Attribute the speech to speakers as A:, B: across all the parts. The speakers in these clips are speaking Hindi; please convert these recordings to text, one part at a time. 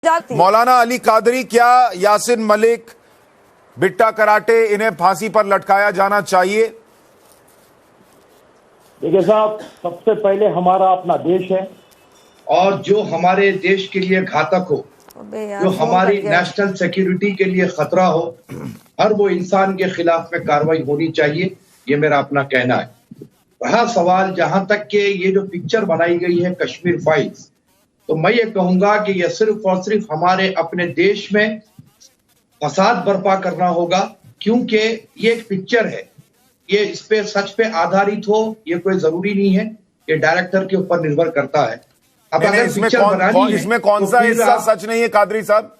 A: जाती है।
B: मौलाना अली कादरी, क्या यासिन मलिक, बिट्टा कराटे, इन्हें फांसी पर लटकाया जाना चाहिए?
C: देखिए साहब, सबसे पहले हमारा अपना देश है और जो हमारे देश के लिए घातक हो, जो हमारी नेशनल सिक्योरिटी के लिए खतरा हो, हर वो इंसान के खिलाफ में कार्रवाई होनी चाहिए। ये मेरा अपना कहना है। रहा सवाल जहां तक के ये जो पिक्चर बनाई गई है कश्मीर फाइल्स, तो मैं ये कहूंगा कि यह सिर्फ और सिर्फ हमारे अपने देश में फसाद बर्पा करना होगा, क्योंकि ये एक पिक्चर है, ये इस पे सच पे आधारित हो ये कोई जरूरी नहीं है, ये डायरेक्टर के ऊपर निर्भर करता है। अब अगर
B: इसमें कौन सा हिस्सा सच नहीं है कादरी साहब?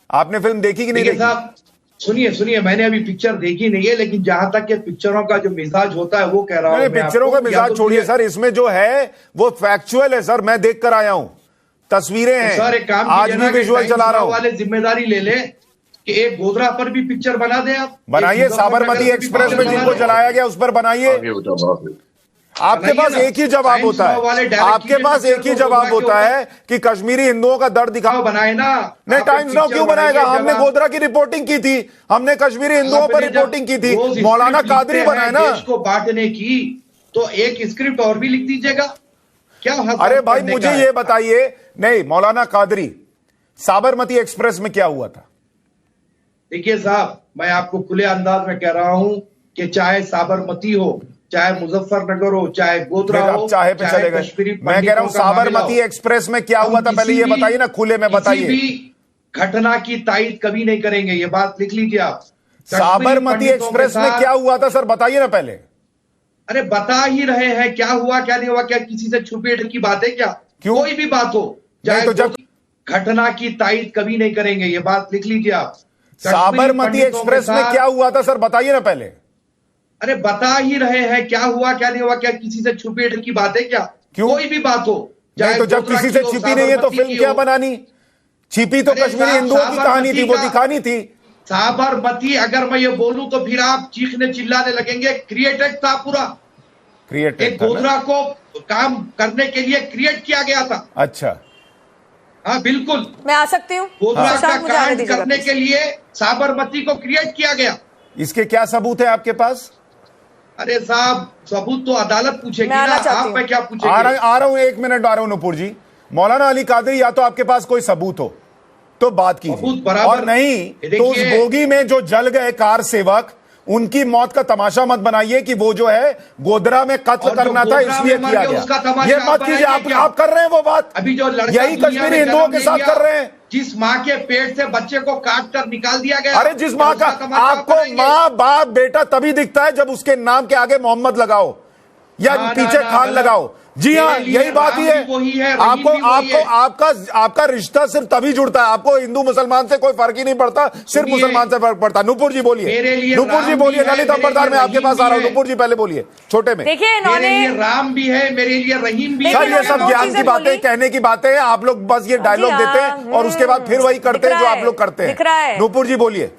B: आपने फिल्म देखी कि नहीं देखी?
C: साहब सुनिए, मैंने अभी पिक्चर देखी नहीं है, लेकिन जहां तक के पिक्चरों का जो मिजाज होता है वो कह रहा हूं।
B: पिक्चरों का मिजाज छोड़िए सर, इसमें जो है वो फैक्चुअल है सर, मैं देख कर आया हूं, तस्वीरें हैं
C: सर। एक काम
B: आज भी विजुअल चला रहा हूं।
C: वाले जिम्मेदारी ले ले कि एक गोधरा पर भी पिक्चर बना दे, आप
B: बनाइए। साबरमती एक्सप्रेस में जिनको जलाया गया उस पर बनाइए। आपके पास एक ही जवाब होता है, आपके पास एक ही जवाब होता है कि कश्मीरी हिंदुओं का दर्द दिखाओ।
C: बनाए ना,
B: नहीं टाइम्स नाउ क्यों बनाएगा? हमने गोधरा की रिपोर्टिंग की थी, हमने कश्मीरी हिंदुओं पर रिपोर्टिंग की थी, मौलाना कादरी बनाए ना।
C: देश को बांटने की तो एक स्क्रिप्ट और भी लिख दीजिएगा क्या?
B: अरे भाई मुझे ये बताइए, नहीं मौलाना कादरी, साबरमती एक्सप्रेस में क्या हुआ था?
C: देखिए साहब, मैं आपको खुले अंदाज में कह रहा हूं कि चाहे साबरमती हो, चाहे मुजफ्फरनगर हो, चाहे गोधरा हो,
B: चाहे पे चलेगा। मैं कह रहा हूं साबरमती एक्सप्रेस में क्या हुआ था, पहले ये बताइए ना, खुले में बताइए।
C: किसी भी घटना की तायद कभी नहीं करेंगे, ये बात लिख लीजिए आप।
B: साबरमती एक्सप्रेस में क्या हुआ था सर, बताइए ना पहले।
C: अरे बता ही रहे हैं क्या हुआ क्या नहीं हुआ, क्या किसी से छुपे की बात है क्या?
B: क्यों?
C: कोई भी बात हो, चाहे तो जब घटना की तायद कभी नहीं करेंगे, ये बात लिख लीजिए आप।
B: साबरमती एक्सप्रेस में क्या हुआ था सर, बताइए ना पहले।
C: अरे बता ही रहे हैं क्या हुआ क्या नहीं हुआ, क्या किसी से छुपे की बात है क्या?
B: क्यों?
C: कोई भी बात हो,
B: चाहे तो जब किसी से छिपी नहीं है तो फिल्म क्या बनानी? छिपी तो कश्मीरी हिंदुओं की कहानी थी, वो दिखानी थी।
C: साबरमती अगर मैं ये बोलूं तो फिर आप चीखने चिल्लाने लगेंगे। क्रिएटेड था पूरा, एक गोधरा को काम करने के लिए क्रिएट किया गया था।
B: अच्छा,
C: हाँ बिल्कुल,
A: मैं आ सकती हूँ?
C: गोधरा का काम करने के लिए साबरमती को क्रिएट किया गया।
B: इसके क्या सबूत है आपके पास?
C: अरे साहब, सबूत तो अदालत पूछेगी ना, आप मैं क्या पूछेंगे?
B: आ रहा हूं, एक मिनट आ रहा हूं नुपुर जी। मौलाना अली कादरी, या तो आपके पास कोई सबूत हो तो बात कीजिए, और नहीं तो उस बोगी में जो जल गए कार सेवक, उनकी मौत का तमाशा मत बनाइए कि वो जो है गोधरा में कत्ल करना था इसलिए किया गया। ये मत कीजिए, आप कर रहे हैं वो बात,
C: अभी जो
B: यही कश्मीरी हिंदुओं के साथ कर रहे हैं।
C: जिस माँ के पेट से बच्चे को काट कर निकाल दिया गया।
B: अरे जिस माँ का, आपको माँ बाप बेटा तभी दिखता है जब उसके नाम के आगे मोहम्मद लगाओ या पीछे खान लगाओ। जी हाँ, यही बात ही है। आपका रिश्ता सिर्फ तभी जुड़ता है, आपको हिंदू मुसलमान से कोई फर्क ही नहीं पड़ता, सिर्फ मुसलमान से फर्क पड़ता। नुपुर जी बोलिए, नुपुर जी बोलिए। ललित अंबरदार में आपके पास आ रहा हूँ, नुपुर जी पहले बोलिए। छोटे में
A: देखिए,
C: मेरे लिए राम भी है, मेरे लिए रहीम भी है।
B: सर ये सब ज्ञान की बातें, कहने की बातें हैं, आप लोग बस ये डायलॉग देते हैं और उसके बाद फिर वही करते हैं जो आप लोग करते हैं। नुपुर जी बोलिए।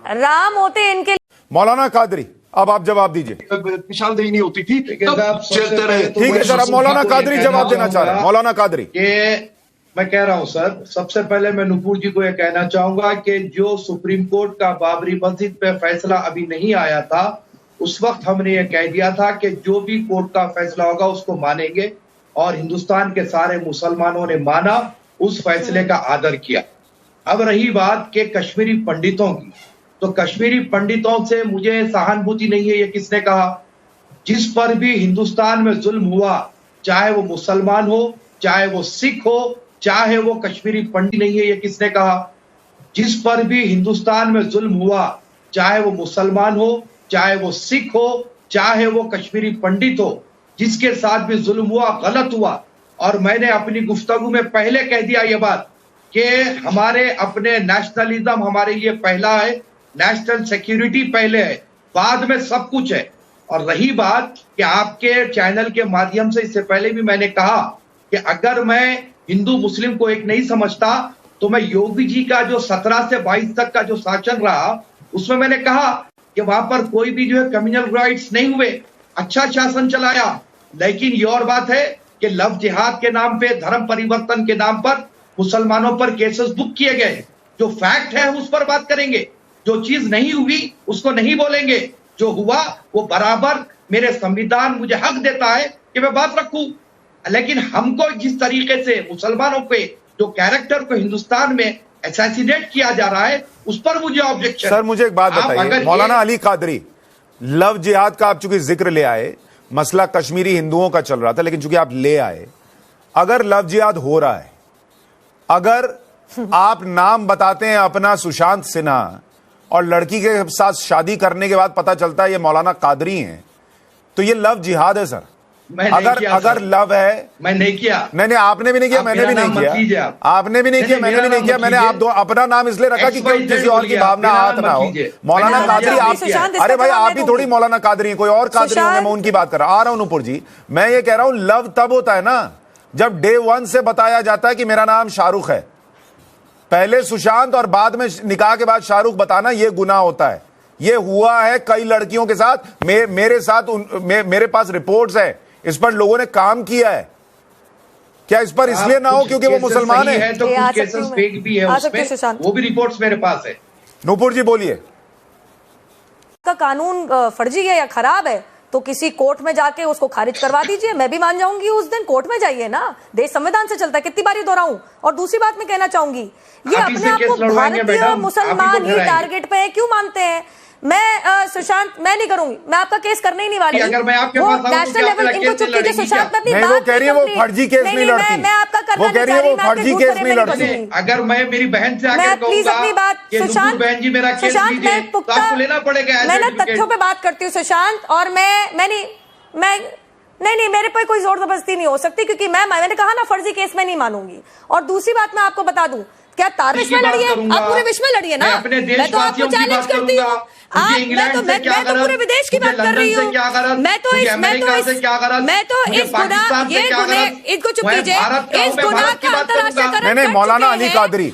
A: राम होते इनके।
B: मौलाना कादरी, अब आप जवाब दीजिए।
D: निशानदेही नहीं होती थी, चलते रहे।
B: ठीक है सर, अब मौलाना कादरी जवाब देना चाह रहे हैं। मौलाना कादरी,
C: मैं कह रहा हूं सर, सबसे पहले मैं नुपुर जी को यह कहना चाहूंगा कि जो सुप्रीम कोर्ट का बाबरी मस्जिद पे फैसला अभी नहीं आया था, उस वक्त हमने ये कह दिया था कि जो भी कोर्ट का फैसला होगा उसको मानेंगे, और हिंदुस्तान के सारे मुसलमानों ने माना, उस फैसले का आदर किया। अब रही बात के कश्मीरी पंडितों की, तो कश्मीरी पंडितों से मुझे सहानुभूति नहीं है, ये किसने कहा? जिस पर भी हिंदुस्तान में जुल्म हुआ, चाहे वो मुसलमान हो, चाहे वो सिख हो, चाहे वो कश्मीरी पंडित नहीं है, ये किसने कहा? जिस पर भी हिंदुस्तान में जुल्म हुआ, चाहे वो मुसलमान हो, चाहे वो सिख हो, चाहे वो कश्मीरी पंडित हो, जिसके साथ भी जुल्म हुआ, गलत हुआ। और मैंने अपनी गुफ्तगू में पहले कह दिया ये बात कि हमारे अपने नेशनलिज्म हमारे लिए पहला है, नेशनल सिक्योरिटी पहले है, बाद में सब कुछ है। और रही बात कि आपके चैनल के माध्यम से इससे पहले भी मैंने कहा कि अगर मैं हिंदू मुस्लिम को एक नहीं समझता, तो मैं योगी जी का जो 17 से 22 तक का जो शासन रहा, उसमें मैंने कहा कि वहां पर कोई भी जो है कम्युनल राइट्स नहीं हुए, अच्छा शासन चलाया। लेकिन ये और बात है कि लव जिहाद के नाम पे, धर्म परिवर्तन के नाम पर मुसलमानों पर केसेस बुक किए गए। जो फैक्ट है उस पर बात करेंगे, जो चीज नहीं हुई उसको नहीं बोलेंगे, जो हुआ वो बराबर मेरे संविधान मुझे हक देता है कि मैं बात रखूं। लेकिन हमको जिस तरीके से मुसलमानों पे जो कैरेक्टर को हिंदुस्तान में असैसिनेट किया जा रहा है उस पर मुझे ऑब्जेक्शन।
B: सर मुझे एक बात बताइए, मौलाना अली कादरी, लव जिहाद का आप चूंकि जिक्र ले आए, मसला कश्मीरी हिंदुओं का चल रहा था, लेकिन चूंकि आप ले आए, अगर लव जिहाद हो रहा है, अगर आप नाम बताते हैं अपना सुशांत सिन्हा और लड़की के साथ शादी करने के बाद पता चलता है ये मौलाना कादरी हैं, तो ये लव जिहाद है सर। अगर लव है,
C: मैं नहीं किया।
B: नहीं, आपने भी नहीं किया, मैंने भी नहीं किया, आपने भी नहीं किया, मैंने भी नहीं किया। मैंने आप दो अपना नाम इसलिए रखा कि किसी और की भावना हाथ ना हो। मौलाना कादरी आप, अरे भाई आप ही थोड़ी मौलाना कादरी हैं, कोई और कादरी होंगे, मैं उनकी बात कर रहा आ रहा हूं। नूपुर जी, मैं ये कह रहा हूं लव तब होता है ना जब डे 1 से बताया जाता है कि मेरा नाम शाहरुख है। पहले सुशांत और बाद में निकाह के बाद शाहरुख बताना यह गुनाह होता है। यह हुआ है कई लड़कियों के साथ, मेरे साथ मेरे पास रिपोर्ट्स है, इस पर लोगों ने काम किया है। क्या इस पर इसलिए ना हो क्योंकि वो मुसलमान है?
C: तो कुछ केसेस फेक भी है उसमें, वो भी रिपोर्ट्स मेरे पास है।
B: नूपुर जी बोलिए।
A: का कानून फर्जी है या खराब है तो किसी कोर्ट में जाके उसको खारिज करवा दीजिए, मैं भी मान जाऊंगी। उस दिन कोर्ट में जाइए ना, देश संविधान से चलता है, कितनी बार दोहराऊं। और दूसरी बात मैं कहना चाहूंगी, ये अपने आप को भारतीय मुसलमान ही टारगेट पे क्यों मानते हैं? मैं सुशांत मैं नहीं करूंगी, मैं आपका केस करने ही नहीं वाली।
C: अगर मैं आपके पास
A: नेशनल लेवल इनको चुप कीजिए। सुशांत
B: नहीं, वो कह रही है वो फर्जी केस नहीं लड़ती।
A: मैं आपका करना
B: वो कह रही है वो फर्जी केस नहीं लड़ती।
C: अगर मैं मेरी बहन से आकर
A: प्लीज अपनी बात सुशांत,
C: बहन जी मेरा केस लीजिए, तो आपको लेना पड़ेगा।
A: मैं ना तथ्यों पे बात करती हूँ सुशांत, और मैं नहीं मेरे पर कोई जोर जबरदस्ती नहीं हो सकती, क्योंकि मैंने कहा ना फर्जी केस में नहीं मानूंगी। और दूसरी बात मैं आपको बता दूं, क्या तारिश में लड़िए, आप पूरे विश्व में लड़िए ना, मैं तो आपको चैलेंज करती हूँ। मैं तो पूरे विदेश की बात कर रही हूँ। मैं तो इस गुनाह, ये गुनाह, इनको चुप कीजिए, इस गुनाह का अंतर्राष्ट्रीय
B: नहीं, मौलाना अली कादरी